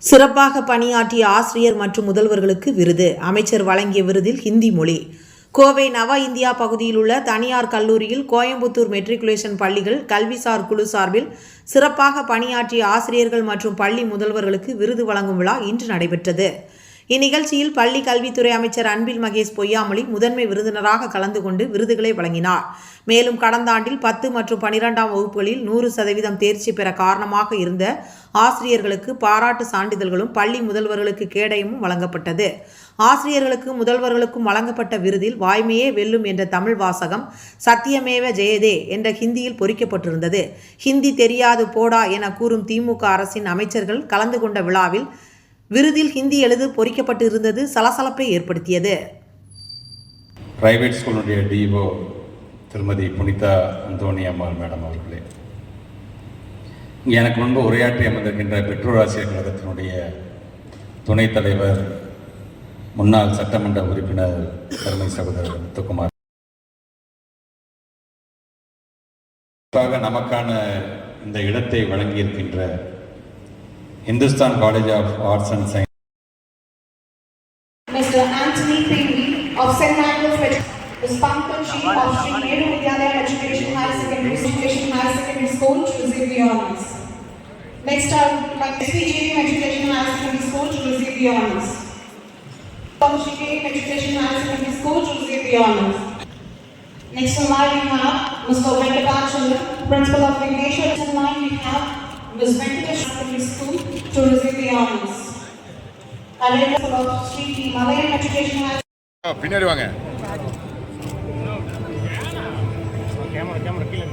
சிறப்பாக பணியாற்றிய ஆசிரியர் மற்றும் முதல்வர்களுக்கு விருது. அமைச்சர் வழங்கிய விருதில் ஹிந்தி மொழி. கோவை நவ இந்தியா பகுதியில் உள்ள தனியார் கல்லூரியில் கோயம்புத்தூர் மெட்ரிகுலேஷன் பள்ளிகள் கல்விசார் குழு சார்பில் சிறப்பாக பணியாற்றிய ஆசிரியர்கள் மற்றும் பள்ளி முதல்வர்களுக்கு விருது வழங்கும் விழா இன்று நடைபெற்றது. இந்நிகழ்ச்சியில் பள்ளி கல்வித்துறை அமைச்சர் அன்பில் மகேஷ் பொய்யாமொழி முதன்மை விருந்தினராக கலந்து கொண்டு விருதுகளை வழங்கினார். மேலும் கடந்த ஆண்டில் 10 மற்றும் 12ஆம் வகுப்புகளில் 100% தேர்ச்சி பெற காரணமாக இருந்த ஆசிரியர்களுக்கு பாராட்டு சான்றிதழ்களும் பள்ளி முதல்வர்களுக்கு கேடயமும் வழங்கப்பட்டது. ஆசிரியர்களுக்கும் முதல்வர்களுக்கும் வழங்கப்பட்ட விருதில் வாய்மையே வெல்லும் என்ற தமிழ் வாசகம் சத்தியமேவ ஜெயதே என்ற ஹிந்தியில் பொறிக்கப்பட்டிருந்தது. ஹிந்தி தெரியாது போடா என கூறும் திமுக அரசின் அமைச்சர்கள் கலந்து கொண்ட விழாவில் விருதில் ஹிந்தி எழுது பொறிக்கப்பட்டு இருந்தது சலசலப்பை ஏற்படுத்தியது. பிரைவேட் ஸ்கூலுடைய டிஓ திருமதி புனிதா அந்தோனி அம்மாள் மேடம் அவர்களே, இங்கே எனக்கு முன்பு உரையாற்றி அமர்ந்திருக்கின்ற பெற்றோர் ஆசிரியர் கழகத்தினுடைய துணைத் தலைவர் முன்னாள் சட்டமன்ற உறுப்பினர் கருமை சகோதரர் முத்துக்குமார், நமக்கான இந்த இடத்தை வழங்கியிருக்கின்ற Hindustan College of Arts and Science, Mr. Anthony Pingvi of St. Michael's Ms. Pankaj Ji of Sri Nehru Vidyalaya Education Higher Secondary School to receive the honors. Next I would like SPJM Education Higher Secondary School to receive the honors. SPJM Education Higher Secondary School to receive the honors. Next in line we have Mr. Venkatachandran, Principal of Vignesh. In line we have Ms. Venkatesh Secondary School to receive the honors. Principal of Sri Malayan Education Higher. பின்னாடி வாங்க. Camera கீழே.